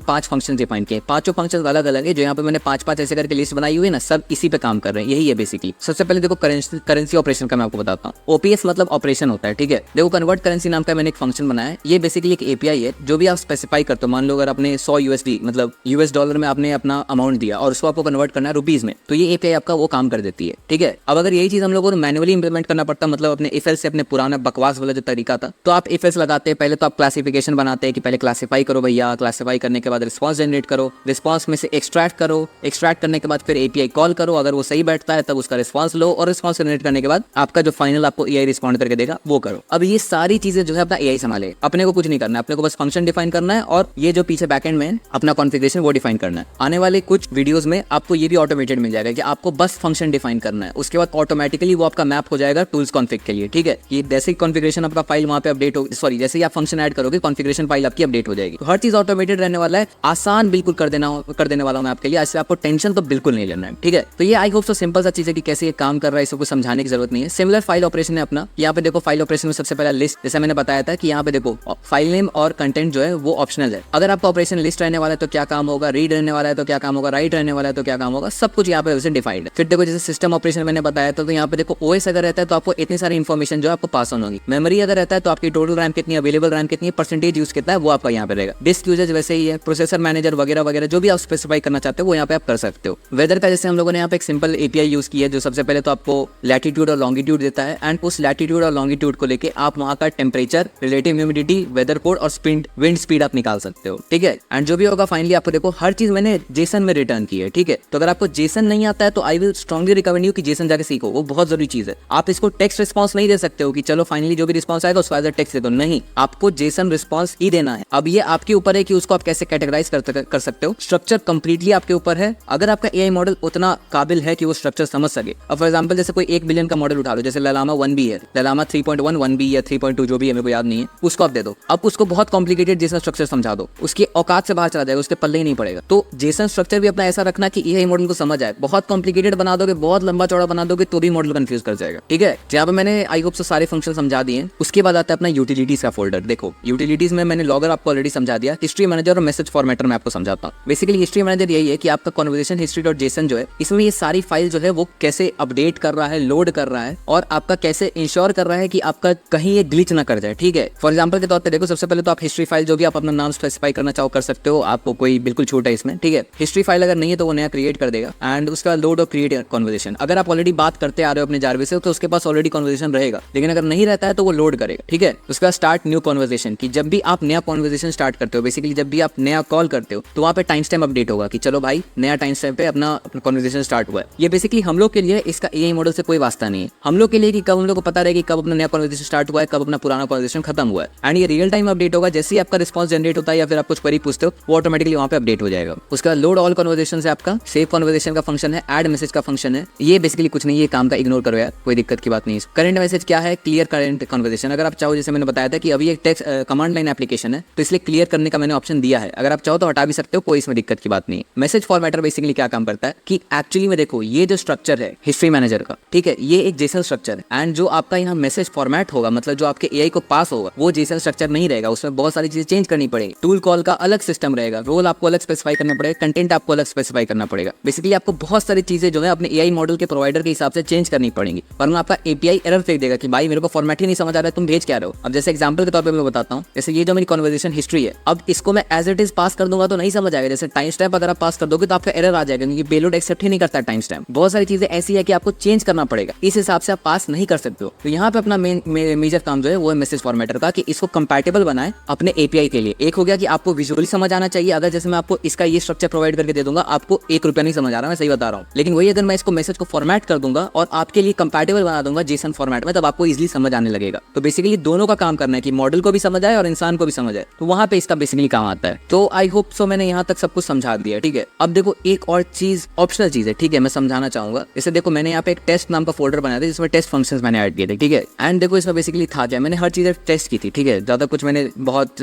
5 फंक्शंस डिफाइन किए, पांचों फंक्शंस अलग अलग है। जो यहाँ पे मैंने 5 ऐसे करके लिस्ट बनाई हुई है ना, सब इसी पे काम कर रहे हैं, यही है बेसिकली। सबसे पहले देखो करेंसी ऑपरेशन का मैं आपको बताता हूँ। ओपीएस मतलब ऑपरेशन होता है, ठीक है। देखो कन्वर्ट करेंसी नाम का मैंने एक फंक्शन बनाया है। ये बेसिकली एक एपीआई है, जो भी आप स्पेसिफाई करते हो। मान लो अगर आपने 100 यूएसडी मतलब यूएस डॉलर में आपने अपना अमाउंट दिया और उसको आपको कन्वर्ट करना है रुपीज में, तो ये एपीआई आपका वो काम कर देती है, ठीक है। अब अगर यही चीज हम लोगों को मैनुअली इंप्लीमेंट करना पड़ता, मतलब अपने इफ एल्स से, अपने पुराना बकवास वाला जो तरीका था, तो आप इफ एल्स लगाते हैं। पहले तो आप क्लासिफिकेशन बनाते हैं कि पहले क्लासिफाई करो भैया, क्लासिफाई करने के बाद रिस्पॉन्स जनरेट करो, रिस्पॉन्स में से एक्सट्रैक्ट करो, एक्सट्रैक्ट करने के बाद फिर एपीआई कॉल करो, अगर वो सही बैठता है तब उसका रिस्पॉन्स लो, और रिस्पॉन्स जनरेट करने के बाद आपका जो फाइनल आपको एआई रिस्पॉन्ड करके देगा वो करो। अब ये सारी चीजें जो है अपना एआई संभाले, अपने को कुछ नहीं करना है, अपने को बस फंक्शन डिफाइन करना है और ये जो पीछे बैकएंड में अपना कॉन्फ़िगरेशन वो डिफाइन करना है। आने वाले कुछ वीडियोस में आपको ये भी ऑटोमेटेड मिल जाएगा कि आपको बस फंक्शन डिफाइन करना है, उसके बाद ऑटोमेटिकली वो आपका मैप हो जाएगा टूल्स कॉन्फिग के लिए, ठीक है। ये जैसे ही कॉन्फ़िगरेशन आपका फाइल वहां पे अपडेट हो, सॉरी जैसे ही आप फंक्शन ऐड करोगे कॉन्फ़िगरेशन फाइल आपकी अपडेट हो जाएगी। तो हर चीज ऑटोमेटेड रहने वाला है, आसान बिल्कुल कर देने वाला हूं मैं आपके लिए। ऐसे आपको टेंशन तो बिल्कुल नहीं लेना है, ठीक है। तो ये आई होप सो सिंपल सा चीज है कि कैसे ये काम कर रहा है, इसको समझाने की जरूरत नहीं है। सिमिलर फाइल ऑपरेशन है अपना। यहाँ पे देखो फाइल ऑपरेशन में सबसे पहला लिस्ट, जैसे मैंने बताया था कि यहाँ पे देखो फाइल नेम और कंटेंट जो है वो ऑप्शनल है। अगर आपका ऑपरेशन लिस्ट रहने वाला है तो क्या काम होगा, रीड रहने वाला है तो क्या काम होगा, राइट रहने वाला है तो क्या काम होगा, सब कुछ यहाँ पे वैसे डिफाइंड है। फिर देखो जैसे सिस्टम ऑपरेशन मैंने बताया था, तो यहाँ पे देखो ओएस अगर रहता है तो आपको इतनी सारी इन्फॉर्मेशन जो है आपको पास ऑन होगी। मेमोरी अगर रहता है तो आपकी टोटल रैम कितनी, अवेलेबल रैम कितनी है, परसेंटेज यूज कितना है, वो आपका यहाँ पे रहेगा। डिस्क यूजेज वैसे ही है, प्रोसेसर मैनेजर वगैरह वगैरह जो भी आप स्पेसिफाई करना चाहते हो वो यहाँ पे आप कर सकते हो। वेदर का जैसे हम लोगों ने यहाँ पे एक सिंपल एपीआई यूज किया है, जो सबसे पहले तो आपको लैटिट्यूड और लॉन्गिट्यूड देता है, एंड उस लैटिट्यूड और लॉन्गिट्यूड को लेके आप वहाँ का temperature, relative humidity, weather code और विंड स्पीड आप निकाल सकते हो, ठीक है। एंड जो भी होगा फाइनली आपको देखो हर चीज मैंने जेसन में रिटर्न की है, ठीक है। तो अगर आपको जेसन नहीं आता है तो I will strongly recommend you कि जेसन जाके सीखो, वो बहुत जरूरी चीज है। आप इसको टेक्स्ट रिस्पॉन्स नहीं दे सकते हो कि चलो फाइनली जो भी रिस्पॉन्स आएगा उसको एज अ टेक्स्ट दे दो, नहीं, आपको जेसन रिस्पॉन्स ही देना है। अब ये आपके ऊपर है कि उसको आप कैसे कैटेगराइज कर सकते हो। स्ट्रक्चर कंप्लीटली आपके ऊपर है, अगर आपका एआई मॉडल उतना काबिल है कि वो स्ट्रक्चर समझ सके। अब फॉर एग्जांपल जैसे कोई 1 बिलियन का मॉडल उठा लो, जैसे ललामा 1B है, ललामा 3.1 1B या 3.2 जो भी है मेरे को याद नहीं है, उसको आप दे दो। अब उसको बहुत कॉम्प्लिकेटेड जेसन स्ट्रक्चर समझा दो, उसकी औकात से बाहर चला जाएगा, उसके पल्ले ही नहीं पड़ेगा। तो जेसन स्ट्रक्चर भी अपना ऐसा रखना कि एआई मॉडल को समझ आए। बहुत कॉम्प्लिकेटेड बना दोगे, बहुत लंबा चौड़ा बना दोगे तो भी मॉडल कंफ्यूज कर जाएगा, ठीक है। यहाँ पे मैंने आई होप से सारे फंक्शन समझा दिए। उसके बाद आता है अपना यूटिलिटीज का फोल्डर। देखो यूटिलिटीज में मैंने लॉगर आपको ऑलरेडी समझा दिया, हिस्ट्री मैनेजर और मैसेज फॉर्मेटर में आपको समझाता हूँ। बेसिकली हिस्ट्री मैनेजर यही है कि आपका कन्वर्सेशन हिस्ट्री डॉट जेसन जो है, इसमें ये सारी फाइल जो है वो कैसे अपडेट कर रहा है, लोड कर रहा है, और आपका कैसे इंश्योर कर रहा है कि आपका कहीं ये ग्लिच ना कर जाए, ठीक है। फॉर एग्जाम्पल के तौर पर देखो सबसे पहले तो आप हिस्ट्री फाइल जो भी आप अपना नाम स्पेसिफाई करना चाहो कर सकते हो, आपको कोई बिल्कुल छूट है इसमें, ठीक है। हिस्ट्री फाइल अगर नहीं है तो वो नया क्रिएट कर देगा, एंड उसका लोड और क्रिएट कन्वर्सेशन। अगर आप ऑलरेडी बात करते आ रहे हो अपने जारवे से तो उसके पास ऑलरेडी कन्वर्सेशन रहेगा, लेकिन अगर नहीं रहता है तो वो लोड करेगा, ठीक है। उसका स्टार्ट न्यू कन्वर्सेशन, कि जब भी आप नया कन्वर्सेशन स्टार्ट करते हो, बेसिकली जब भी आप नया कॉल करते हो तो वहाँ पे टाइम स्टैम्प अपडेट होगा कि चलो भाई नया टाइम स्टैम्प पे अपना कन्वर्सेशन स्टार्ट हुआ है। ये बेसिकली हम लोग के लिए, इसका एआई मॉडल से कोई वास्ता नहीं है। हम लोग के लिए कि कब हम लोग को पता रहे कि कब अपना नया कन्वर्सेशन स्टार्ट हुआ है, कब अपना पुराना कन्वर्सेशन खत्म हुआ है, एंड ये रियल टाइम अपडेट होगा। जैसे ही आपका रिस्पॉन्स जनरेट होता है या फिर आप कुछ क्वेरी पूछते हो वो ऑटोमेटिकली वहाँ पे अपडेट हो जाएगा। उसका लोड ऑल कन्वर्सेशन से आपका सेव कन्वर्सेशन का फंक्शन है, ऐड मैसेज का फंक्शन है। ये बेसिकली कुछ नहीं, ये काम का इग्नोर करो यार, कोई दिक्कत की बात नहीं है। करंट मैसेज क्या है, क्लियर करंट कन्वर्सेशन। अगर आप चाहो, जैसे मैंने बताया था कि अभी एक टेक्स्ट कमांड लाइन एप्लीकेशन है तो इसलिए क्लियर करने का मैंने ऑप्शन दिया है, अगर आप चाहो तो हटा भी सकते हो, कोई इसमें दिक्कत की बात नहीं है। मैसेज फॉर्मेटर बेसिकली क्या काम करता है कि एक्चुअली में देखो ये जो स्ट्रक्चर है हिस्ट्री मैनेजर का, ठीक है, ये एक जेसन स्ट्रक्चर है, एंड जो आपका यहाँ मैसेज फॉर्मेट होगा, मतलब जो आपके एआई को पास होगा, वो जेसन स्ट्रक्चर नहीं रहेगा, उसमें बहुत सारी चीजें चेंज करनी पड़ेगी। टूल कॉल का अलग सिस्टम रहेगा, रोल आपको अलग स्पेसिफाई करना पड़ेगा, कंटेंट आपको अलग स्पेसिफाई करना पड़ेगा। बेसिकली आपको बहुत सारी चीजें जो है अपने एआई मॉडल के प्रोवाइडर के हिसाब से चेंज करनी पड़ेंगी, वरना आपका एपीआई एरर फेंक देगा कि भाई मेरे को फॉर्मेट ही नहीं समझ आ रहा है, तुम भेज क्या रहे हो। अब जैसे एग्जांपल के तौर पे मैं बताता हूँ, जैसे ये जो मेरी कन्वर्सेशन हिस्ट्री है, अब इसको मैं एज इट इज पास कर दूंगा तो नहीं समझ आएगा। जैसे टाइम स्टैम्प अगर आप पास कर दोगे तो आपका एरर आ जाएगा, क्योंकि पेलोड एक्सेप्ट ही नहीं करता टाइम स्टैम्प। बहुत सारी चीजें ऐसी है कि आपको चेंज करना पड़ेगा, इस हिसाब से आप पास नहीं कर सकते हो। तो यहाँ पे अपना मेजर काम जो है वो है मैसेज फॉर्मेटर का, कि इसको कंपैटिबल बनाए अपने एपीआई के लिए। एक हो गया कि आपको विजुअली समझ आना चाहिए। अगर जैसे मैं आपको इसका ये स्ट्रक्चर प्रोवाइड करके दे दूंगा, आपको 1 रुपया नहीं समझ आ रहा, मैं सही बता रहा हूँ। लेकिन वही अगर मैं इसको मैसेज को फॉर्मेट कर दूंगा और आपके लिए कंपैटिबल बना दूंगा जेसन फॉर्मेट में, तब आपको इजीली समझ आने लगेगा। तो बेसिकली दोनों का काम करना है कि मॉडल को भी समझ आए और इंसान को भी समझ आए, तो वहां पे इसका बेसिकली काम आता है। तो आई होप सो मैंने यहाँ तक सब कुछ समझा दिया, ठीक है। अब देखो एक और चीज ऑप्शनल चीज है, ठीक है, मैं समझाना चाहूंगा। जैसे देखो मैंने यहाँ पे एक टेस्ट नाम का फोल्डर बनाया था जिसमें टेस्ट फंक्शंस मैंने ऐड किए थे, ठीक है। एंड देखो इसमें बेसिकली था क्या, मैंने हर चीज टेस्ट की थी, ठीक है। ज्यादा कुछ मैंने बहुत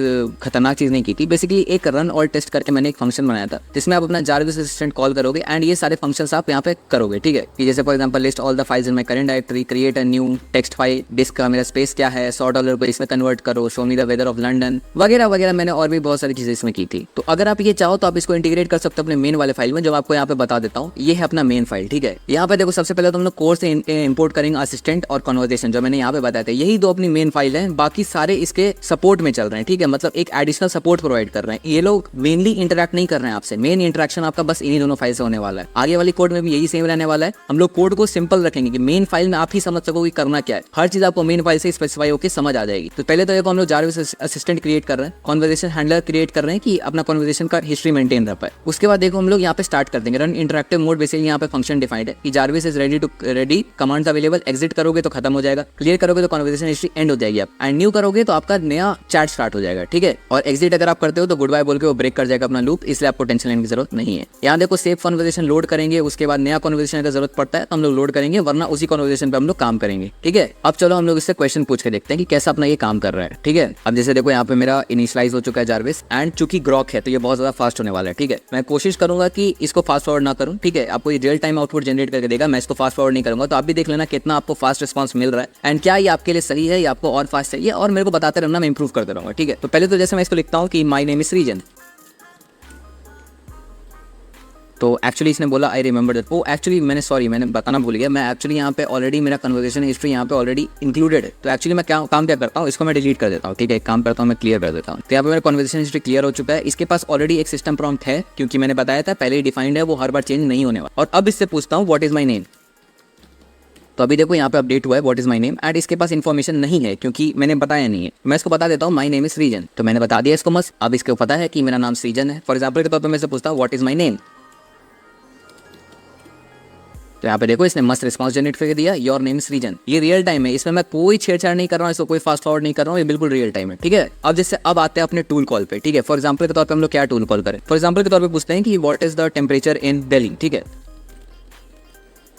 खतरनाक चीज नहीं की थी। बेसिकली एक रन और टेस्ट करके मैंने एक फंक्शन बनाया था जिसमें आप अपना जारविस असिस्टेंट कॉल करोगे एंड ये सारे फंक्शंस आप यहाँ पे करोगे, ठीक है। कि जैसे for example list all the files in my current directory, create a new text file, disk का मेरा स्पेस क्या है, $100 को इसमें कन्वर्ट करो, show me the weather of London, वगैरह वगैरह। मैंने और भी बहुत सारी चीजें इसमें की थी। तो अगर आप ये चाहो तो आप इसको इंटीग्रेट कर सकते हो अपने मेन वाले फाइल में, जो आपको यहाँ पे बता देता हूँ। ये है अपना मेन फाइल, ठीक है। यहाँ पे देखो सबसे पहले तो हम लोग कोर्स से इंपोर्ट करेंगे असिस्टेंट और कन्वर्सेशन, जो मैंने यहाँ पे बताया था। यही दो अपनी मेन फाइल है, बाकी सारे इसके सपोर्ट में चल रहे हैं, ठीक है। मतलब एक एडिशनल सपोर्ट प्रोवाइड कर रहे हैं। ये लोग मेनली इंटरेक्ट नहीं कर रहे हैं आपसे, मेन इंटरेक्शन आपका बस इन्हीं दोनों फाइल से होने वाला है। आगे वाली कोड में भी यही सेम रहने वाला है। हम लोग कोड को सिंपल रखेंगे कि मेन फाइल में आप ही समझ सको कि करना क्या है। हर चीज आपको मेन फाइल से स्पेसिफाई होकर समझ आ जाएगी। तो पहले तो देखो हम लोग जारविस असिस्टेंट क्रिएट कर रहे हैं, कन्वर्सेशन हैंडलर क्रिएट कर रहे हैं कि अपना कन्वर्सेशन का हिस्ट्री मेंटेन रह पाए। उसके बाद देखो हम लोग यहाँ पे स्टार्ट कर देंगे रन इंटरेक्टिव मोड। बेसिकली यहाँ पे फंक्शन डिफाइंड है कि Jarvis is ready, commands available. Exit करोगे तो खत्म हो जाएगा, क्लियर करोगे तो कन्वर्सेशन हिस्ट्री एंड हो जाएगी आप, एंड न्यू करोगे तो आपका नया चैट स्टार्ट हो जाएगा, ठीक है। और एग्जिट अगर आप करते हो तो गुड बाय बोल के वो ब्रेक कर जाएगा अपना लूप, इसलिए आपको टेंशन लेने की जरूरत नहीं है। यहाँ देखो सेव कन्वर्सेशन लोड करेंगे, उसके बाद नया कन्वर्सेशन अगर जरूरत पड़ता है तो हम लोग लोड करेंगे, वरना उसी कन्वर्सेशन पे हम लोग काम करेंगे, ठीक है। अब चलो हम लोग इससे क्वेश्चन पूछ के देखते हैं कि कैसा अपना ये काम कर रहा है, ठीक है। अब जैसे देखो यहाँ पे मेरा इनिशियलाइज हो चुका है जारविस, एंड चूंकि ग्रॉक है तो ये बहुत ज्यादा फास्ट होने वाला है, ठीक है। मैं कोशिश करूंगा कि इसको फास्ट फॉरवर्ड ना करूं, ठीक है। आपको ये रियल टाइम आउटपुट जनरेट करके देगा, मैं इसको फास्ट फॉरवर्ड नहीं करूंगा। तो आप भी देख लेना कितना आपको फास्ट रिस्पांस मिल रहा है एंड क्या ये आपके लिए सही है या आपको और फास्ट चाहिए, और मेरे को बताते रहना, मैं इंप्रूव करते रहूंगा, ठीक है। तो पहले तो जैसे मैं इसको लिखता हूँ कि माय नेम इज रीजन, तो एक्चुअली इसने बोला आई रिमेंबर दैट। वो एक्चुअली मैंने बताना भूल गया, मैं एक्चुअली यहाँ पे ऑलरेडी मेरा कन्वर्सेशन हिस्ट्री यहाँ पे ऑलरेडी इंक्लूडेड है। तो एक्चुअली मैं काम क्या करता हूँ, इसको मैं डिलीट कर देता हूँ, ठीक है। एक काम करता हूँ, मैं क्लियर कर देता हूँ। तो यहाँ पे मेरा कन्वर्सेशन हिस्ट्री क्लियर हो चुका है। इसके पास ऑलरेडी एक सिस्टम प्रॉम्प्ट है, क्योंकि मैंने बताया था पहले ही डिफाइंड है, वो हर बार चेंज नहीं होने वाला। और अब इससे पूछता हूँ व्हाट इज माई नेम, तो अभी देखो यहाँ पे अपडेट हुआ है what is my name, and इसके पास इन्फॉर्मेशन नहीं है क्योंकि मैंने बताया नहीं है। मैं इसको बता देता हूँ माय नेम इज सृजन, तो मैंने बता दिया इसको मस्त। अब इसको पता है कि मेरा नाम सृजन है। फॉर एग्जांपल के तौर पे मैं इससे पूछता हूँ व्हाट इज माय नेम, तो यहाँ पे देखो इसने मस्त रिस्पांस जनरेट करके दिया, योर नेम इज सृजन। ये रियल टाइम है, इसमें मैं कोई छेड़छाड़ नहीं कर रहा हूँ, इसको कोई फास्ट फॉरवर्ड नहीं कर रहा हूँ, ये बिल्कुल रियल टाइम है, ठीक है। अब जैसे अब आते हैं अपने टूल कॉल पे, ठीक है। फॉर एग्जांपल के तौर पे हम लोग क्या टूल कॉल करें, फॉर एग्जांपल के तौर पे पूछते हैं कि what is the temperature in Delhi, ठीक है।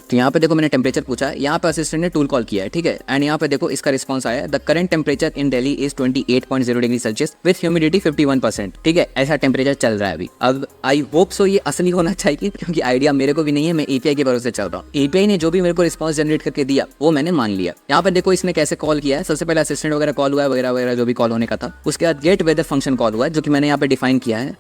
तो यहाँ पे देखो मैंने टेम्परेचर पूछा है, यहाँ पे असिस्टेंट ने टूल कॉल किया है, ठीक है। एंड यहाँ पे देखो इसका रिस्पांस आया है, the current temperature in Delhi is 28.0 degree Celsius with humidity 51%, ठीक है। ऐसा टेम्परेचर चल रहा है अभी। अब आई होप सो ये असली होना चाहिए, क्योंकि आइडिया मेरे को भी नहीं है, मैं एपीआई के भरोसे चल रहा हूँ। एपीआई ने जो भी मेरे को रिस्पांस जनरेट करके दिया वो मैंने मान लिया। यहाँ पे देखो इसने कैसे कॉल किया है, सबसे पहले असिस्टेंट वगैरह कॉल हुआ है, वगैरह वगैरह जो भी कॉल होने का था। उसके बाद गेट वेदर फंक्शन कॉल हुआ है, जो कि मैंने यहाँ पे डिफाइन किया है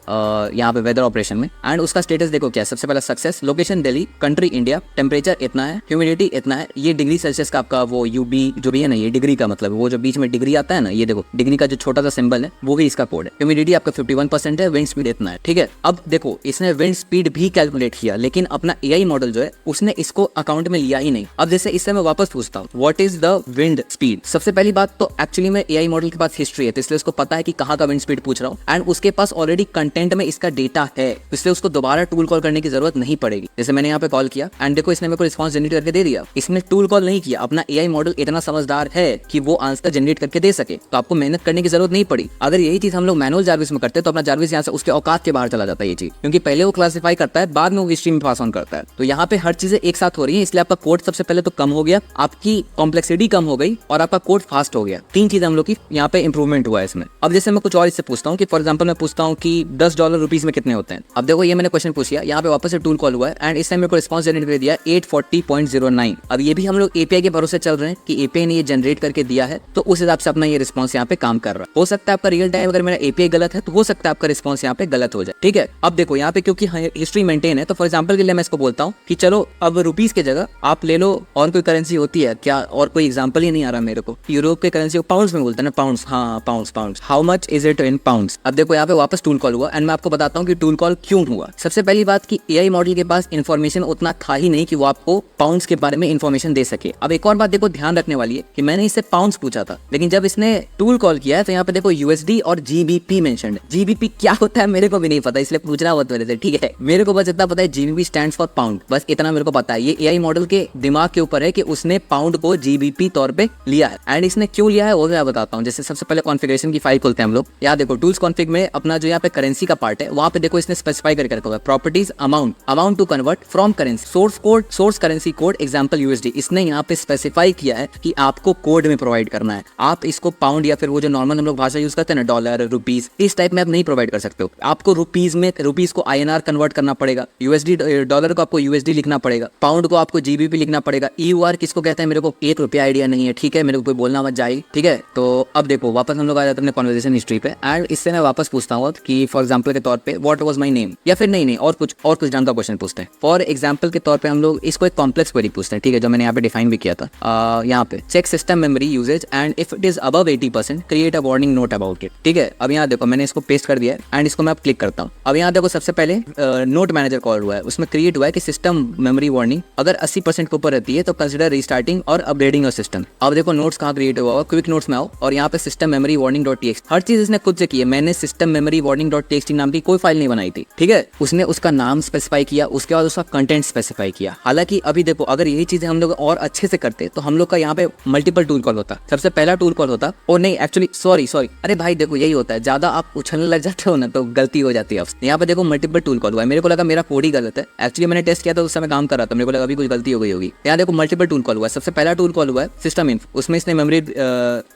यहाँ पे वेदर ऑपरेशन में। एंड उसका स्टेटस देखो क्या है, सबसे पहला success, location Delhi, country India, temperature इतना है, ह्यूमिडिटी इतना है। ये डिग्री सेल्सियस का आपका वो यूबी जो भी है ना, ये डिग्री का मतलब वो जो बीच में डिग्री आता है ना, ये देखो डिग्री का जो छोटा सा सिंबल है वो भी इसका कोड है। ह्यूमिडिटी आपका 51% है, विंड स्पीड इतना है, ठीक है। अब देखो इसने विंड स्पीड भी कैलकुलेट किया, लेकिन अपना एआई मॉडल जो है उसने इसको अकाउंट में लिया ही नहीं। अब जैसे इससे मैं वापस पूछता हूँ what is the wind speed, सबसे पहली बात तो एक्चुअली में एआई मॉडल के पास हिस्ट्री है, तो इसलिए उसको पता है कि कहाँ का विंड स्पीड पूछ रहा हूँ, एंड उसके पास ऑलरेडी कंटेंट में इसका डेटा है, इसलिए उसको दोबारा टूल कॉल करने की जरूरत नहीं पड़ेगी। जैसे मैंने यहाँ पे कॉल किया एंड देखो इसने मेरे को रिस्पॉन्स जनरेट करके दे दिया। इसने टूल कॉल नहीं किया, अपना एआई मॉडल इतना समझदार है कि वो आंसर जनरेट करके दे सके, तो आपको मेहनत करने की जरूरत नहीं पड़ी। अगर यही चीज हम लोग मैनुअल जारविस में करते तो अपना जारविस यहाँ से उसके औकात के बाहर चला जाता है ये चीज, क्योंकि पहले वो क्लासिफाई करता है, बाद में वो हिस्ट्री में पास ऑन करता है। तो यहाँ पे हर चीजें एक साथ हो रही है, इसलिए आपका कोड सबसे पहले तो कम हो गया, आपकी कॉम्प्लेक्सिटी कम हो गई और आपका कोड फास्ट हो गया। तीन चीज हम लोग की यहाँ पे इंप्रूवमेंट हुआ है इसमें। अब जैसे मैं कुछ और इससे पूछता हूँ कि फॉर एग्जाम्पल मैं पूछता हूँ कि $10 रुपीज में कितने होते हैं। अब देखो ये मैंने क्वेश्चन पूछ लिया, यहाँ पे वापस से टूल कॉल हुआ है एंड इस टाइम मेरे को रिस्पॉन्स जनरेट कर दिया 840.09। अब ये भी हम लोग एपीआई के भरोसे चल रहे हैं कि एपीआई ने ये जनरेट करके दिया है, तो उस हिसाब से अपना ये रिस्पॉन्स यहाँ पे काम कर रहा है। हो सकता है आपका रियल टाइम अगर मेरा एपीआई गलत है तो हो सकता है आपका रिस्पॉन्स यहाँ पे गलत हो जाए, ठीक है। अब देखो यहाँ पे क्योंकि हिस्ट्री मेंटेन है, तो फॉर एग्जाम्पल के लिए मैं इसको बोलता हूँ कि चलो अब रुपीज की जगह आप ले लो और कोई करेंसी होती है क्या, और कोई एग्जाम्पल ही नहीं आ रहा मेरे को। यूरोप के करेंसी पाउंड्स में बोलते हैं ना, पाउंड्स, हाँ pounds, how much is it in pounds. अब देखो यहाँ पे वापस टूल कॉल हुआ एंड मैं आपको बताता हूँ कि टूल कॉल क्यों हुआ। सबसे पहली बात कि एआई मॉडल के पास इन्फॉर्मेशन उतना था ही नहीं कि वो आपको आपको पाउंड्स के बारे में इन्फॉर्मेशन दे सके। अब एक और बात देखो ध्यान रखने वाली है कि मैंने इससे पाउंड्स पूछा था, लेकिन जब इसने टूल कॉल किया है तो यहाँ पे देखो यूएसडी और जीबीपी मेंशन्ड। जीबीपी क्या होता है मेरे को भी नहीं पता, इसलिए पूछना बहुत मेरे से, ठीक है। मेरे को बस इतना पता है जीबीपी स्टैंड्स फॉर पाउंड, बस इतना मेरे को पता है। ये एआई मॉडल के दिमाग के ऊपर है कि उसने पाउंड को जीबीपी तौर पे लिया है। एंड इसने क्यों लिया है वो मैं बताता हूँ। जैसे सबसे पहले कॉन्फ़िगरेशन की फाइल खोलते हैं हम लोग। यहाँ देखो टूल्स कॉन्फ़िग में अपना जो यहाँ पे करेंसी का पार्ट है वहाँ पे देखो इसने स्पेसिफाई करके रखा हुआ है properties amount to convert from currency, source currency code example USD. इसने यहाँ पे स्पेसिफाई किया है कि आपको कोड में प्रोवाइड करना है। आप इसको पाउंड या फिर वो जो नॉर्मल हम लोग भाषा यूज करते हैं ना, डॉलर, रुपीज, इस टाइप में आप नहीं प्रोवाइड कर सकते हो। आपको रुपीज को आईएनआर कन्वर्ट करना पड़ेगा, यूएसडी डॉलर को आपको यूएसडी लिखना पड़ेगा, पाउंड को आपको जीबीपी लिखना पड़ेगा। ईयूआर किसको कहते हैं मेरे को ₹1 आइडिया नहीं है, ठीक है, मेरे को कोई बोलना मत जाए, ठीक है। तो अब देखो वापस हम लोग आ जाते हैं अपने कॉन्वर्सेशन हिस्ट्री पे। एंड इससे मैं वापस पूछता हूँ कि फॉर एग्जाम्पल के तौर पे व्हाट वाज माय नेम, या फिर नहीं और कुछ जान का क्वेश्चन पूछते हैं। फॉर एग्जाम्पल के तौर पे हम लोग इसको एक कॉम्प्लेक्स क्वेरी पूछते हैं, ठीक है, जो मैंने यहाँ पे डिफाइन भी किया था। यहाँ पे check system memory usage and if it is above 80% create a warning note about it, ठीक है। अब यहाँ देखो मैंने इसको पेस्ट कर दिया है एंड इसको मैं अब क्लिक करता हूँ। अब यहाँ देखो सबसे पहले नोट मैनेजर कॉल हुआ है, उसमें क्रिएट हुआ है कि सिस्टम मेमोरी वार्निंग अगर 80% के ऊपर रहती है तो कंसिडर रीस्टार्टिंग और अपग्रेडिंग योर सिस्टम। अब देखो नोट्स कहाँ क्रिएट हुआ होगा, क्विक नोट्स में आओ और यहाँ पे सिस्टम मेमोरी वार्निंग .txt, हर चीज इसने खुद से की है। मैंने सिस्टम मेमोरी वार्निंग .txt नाम की कोई फाइल नहीं बनाई थी, ठीक है। उसने उसका नाम स्पेसिफाई किया, उसके बाद उसका कंटेंट स्पेसिफाई किया। हालांकि अभी देखो अगर यही चीजें हम लोग और अच्छे से करते तो हम लोग का यहाँ पे मल्टीपल टूल कॉल होता। सबसे पहला टूल कॉल होता, और नहीं एक्चुअली सॉरी अरे भाई देखो यही होता है, ज्यादा आप उछलने लग जाते हो ना तो गलती हो जाती है। यहाँ पे देखो मल्टीपल टूल कॉल हुआ है, मेरे को लगा मेरा कोड ही गलत है। एक्चुअली मैंने टेस्ट किया था उस समय काम कर रहा था, मेरे को लगा अभी कुछ गलती हो गई होगी। यहाँ देखो मल्टीपल टूल कॉल हुआ है। सबसे पहला टूल कॉल हुआ है सिस्टम इन्फ, उसमें इसने मेमोरी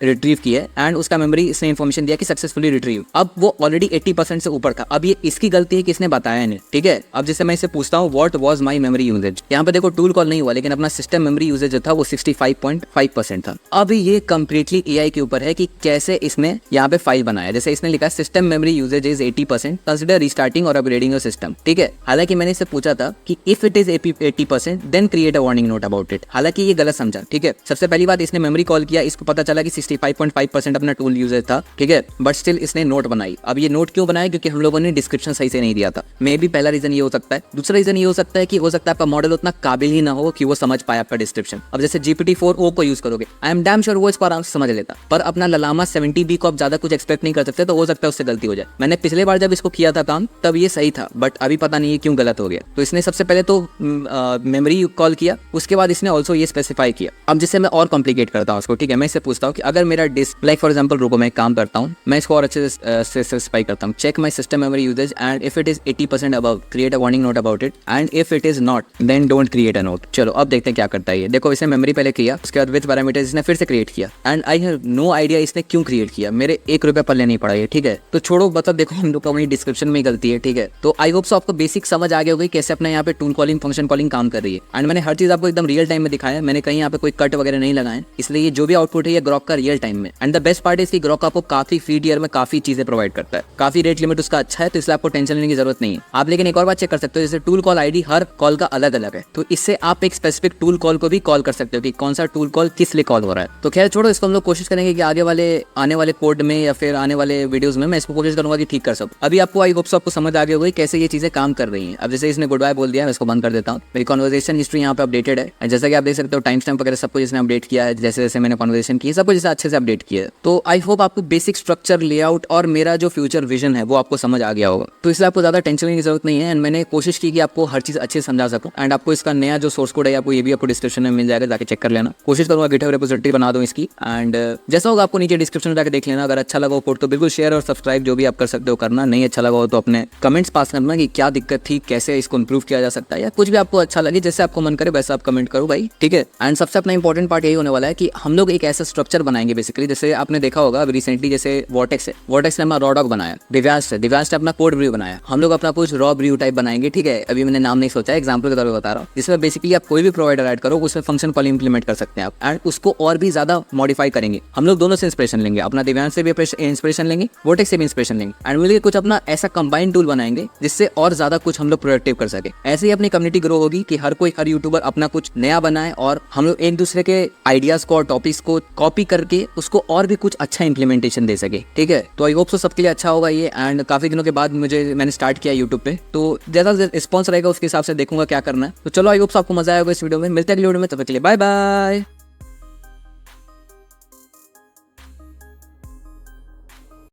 रिट्रीव की है एंड उसका मेमोरी इसने इन्फॉर्मेशन दिया कि सक्सेसफुली रिट्रीव। अब वो ऑलरेडी 80% से ऊपर था, अब ये इसकी गलती है कि इसने बताया नहीं, ठीक है। अब जैसे मैं इसे पूछता हूँ what was my memory usage, यहाँ पे देखो टूल कॉल नहीं हुआ लेकिन अपना सिस्टम मेमोरी यूजेज जो था वो 65.5% था। अब ये कंप्लीटली एआई के ऊपर है कि कैसे इसने यहाँ पे फाइल बनाया। जैसे इसने लिखा system memory usage is 80%, consider restarting और अपग्रेडिंग योर सिस्टम, ठीक है। हालांकि मैंने इससे पूछा था कि if it is 80% then create a warning note about it, हालांकि ये गलत समझा, ठीक है। सबसे पहली बात इसने मेमोरी कॉल किया, इसको पता चला कि 65.5% अपना टूल यूजेज था, ठीक है, बट स्टिल इसने नोट बनाई। अब ये नोट क्यों बनाया, क्योंकि हम लोगों ने डिस्क्रिप्शन सही से नहीं दिया था। मे भी पहला रीजन ये हो सकता है। दूसरा रीजन ये हो सकता है कि हो सकता है आपका मॉडल उतना काबिल ही ना हो कि वो समझ पाए आपका डिस्क्रिप्शन। अब जैसे GPT-4o को यूज करोगे, आई एम डैम श्योर वो इसको आराम से समझ लेता, पर अपना ललामा 70B को आप ज्यादा कुछ एक्सपेक्ट नहीं कर सकते, तो हो सकता है उससे गलती हो जाए। मैंने पिछले बार जब इसको किया था काम तब ये सही था, बट अभी पता नहीं है क्यों गलत हो गया। तो इसने सबसे पहले तो मेमोरी कॉल किया, उसके बाद इसने ऑल्सो ये स्पेसिफाई किया। अब जिससे मैं और कॉम्प्लिकेट करता हूँ उसको, ठीक है, मैं इससे पूछता हूँ कि अगर मेरा डिस्क लाइक फॉर एग्जाम्पल रुको मैं काम करता हूँ, मैं इसको और अच्छे से स्पेसिफाई करता हूँ। Check my system memory usage and if it is 80% above create a warning note about it and if it is not then don't create a note. चलो अब देखते हैं क्या करता है ये। देखो इसने मेमोरी पहले किया, उसके बाद विथ पैरामीटर्स इसने फिर से क्रिएट किया and I have no idea इसने क्यों क्रिएट किया। मेरे ₹1 पल्ले नहीं पड़ा ये, ठीक है। तो छोड़ो, मतलब देखो हम लोग का वही डिस्क्रिप्शन में गलती है, ठीक है। तो आई होप सो आपको बेसिक समझ आ गया होगी कैसे अपना यहाँ पे टूल कॉलिंग फंक्शन कॉलिंग काम कर रही है। एंड मैंने हर चीज आपको एकदम रियल टाइम में दिखाया है, मैंने कहीं यहाँ पे कोई कट वगैरह नहीं लगाए, इसलिए ये जो भी आउटपुट है ये ग्रॉक का रियल टाइम में। And the best part is कि ग्रॉक आपको काफी फ्री टियर में काफी चीजें प्रोवाइड करता है, काफी रेट लिमिट उसका अच्छा है, तो इसलिए आपको टेंशन लेने की जरूरत नहीं है आप। लेकिन एक और बात चेक कर सकते हो, जैसे टूल कॉल आईडी हर कॉल का अलग अलग है, तो इससे आप एक स्पेसिफिक टूल कॉल को भी कॉल कर सकते हो कि कौन सा टूल कॉल किस लिए कॉल हो रहा है। तो खैर छोड़ो, इसको हम लोग कोशिश करेंगे कि आने वाले कोड में या फिर आने वाले वीडियोस में मैं इसको कोशिश करूंगा कि ठीक कर सकूं। अभी आपको आई होप सो आपको समझ आ गई होगी कैसे ये चीजें काम कर रही हैं। अब जैसे इसने गुड बाय बोल दिया, मैं इसको बंद कर देता हूँ। मेरी कॉन्वर्सेशन हिस्ट्री यहाँ पे अपडेटेड है, जैसा कि आप देख सकते हो टाइम स्टैम्प वगैरह सब कुछ इसने अपडेट किया है, जैसे जैसे मैंने कॉन्वर्सेशन की सब कुछ जैसे अच्छे से अपडेट किया है। तो आई होप आपको बेसिक स्ट्रक्चर, लेआउट और मेरा जो फ्यूचर विजन है वो आपको समझ आ गया होगा। तो इसलिए आपको ज्यादा टेंशन लेने की जरूरत नहीं है। एंड मैंने कोशिश की कि आपको हर चीज अच्छे से समझा सकूं। एंड आपको इसका नया जो सोर्स कोड है आपको ये भी आपको डिस्क्रिप्शन में मिल जाएगा, जाके चेक कर लेना। कोशिश करूंगा गिटहब रिपोजिटरी बना दूं इसकी। एंड जैसा होगा आपको नीचे डिस्क्रिप्शन में जाकर देख लेना। अगर अच्छा लगा कोड तो बिल्कुल शेयर और सब्सक्राइब जो भी आप कर सकते हो करना। नहीं अच्छा लगा हो तो अपने कमेंट्स पास करना कि क्या दिक्कत थी, कैसे इसको इंप्रूव किया जा सकता है, या कुछ भी आपको अच्छा लगे जैसे आपको मन करे वैसा आप कमेंट करो भाई, ठीक है। एंड सबसे अपना इंपॉर्टेंट पार्ट यही होने वाला है कि हम लोग एक ऐसा स्ट्रक्चर बनाएंगे बेसिकली, जैसे आपने देखा होगा अभी रिसेंटली जैसे वर्टेक्स है, वर्टेक्स ने अपना रॉ डॉग बनाया, दिव्यांश ने अपना कोड ब्रू बनाया, हम लोग अपना कुछ रॉ ब्रू टाइप बनाएंगे, ठीक है। अभी मैंने नाम नहीं सोचा, एग्जाम्पल के तौर पर बता रहा हूँ, जिसमें बेसिकली आप कोई भी प्रोवाइडर ऐड करो उसमें फंक्शन कॉल इंप्लीमेंट कर सकते हैं आप, एंड उसको और भी ज्यादा मॉडिफाई करेंगे। हम लोग दोनों से इंस्पिरेशन लेंगे, अपना दिव्यांश से भी इंस्पिरेशन लेंगे, वर्टेक्स से भी इंस्पिरेशन लेंगे, एंड मिलकर कुछ अपना ऐसा कंबाइंड टूल बनाएंगे जिससे और ज्यादा कुछ हम लोग प्रोडक्टिव कर सके। ऐसे ही अपनी कम्युनिटी ग्रो होगी कि हर यूट्यूबर अपना कुछ नया बनाए और हम लोग एक दूसरे के आइडियाज को और टॉपिक्स को कॉपी करके उसको और भी कुछ अच्छा इंप्लीमेंटेशन दे सके, ठीक है। तो आई होप सो सबके लिए अच्छा होगा ये। एंड काफी दिनों के बाद मैंने स्टार्ट किया यूट्यूब पे, तो जैसा रिस्पॉन्स रहेगा उसके हिसाब से देखूंगा क्या करना है। तो चलो आई होप आपको मजा आएगा इस वीडियो में। मिलते हैं अगली वीडियो में, तब तक के लिए बाय बाय।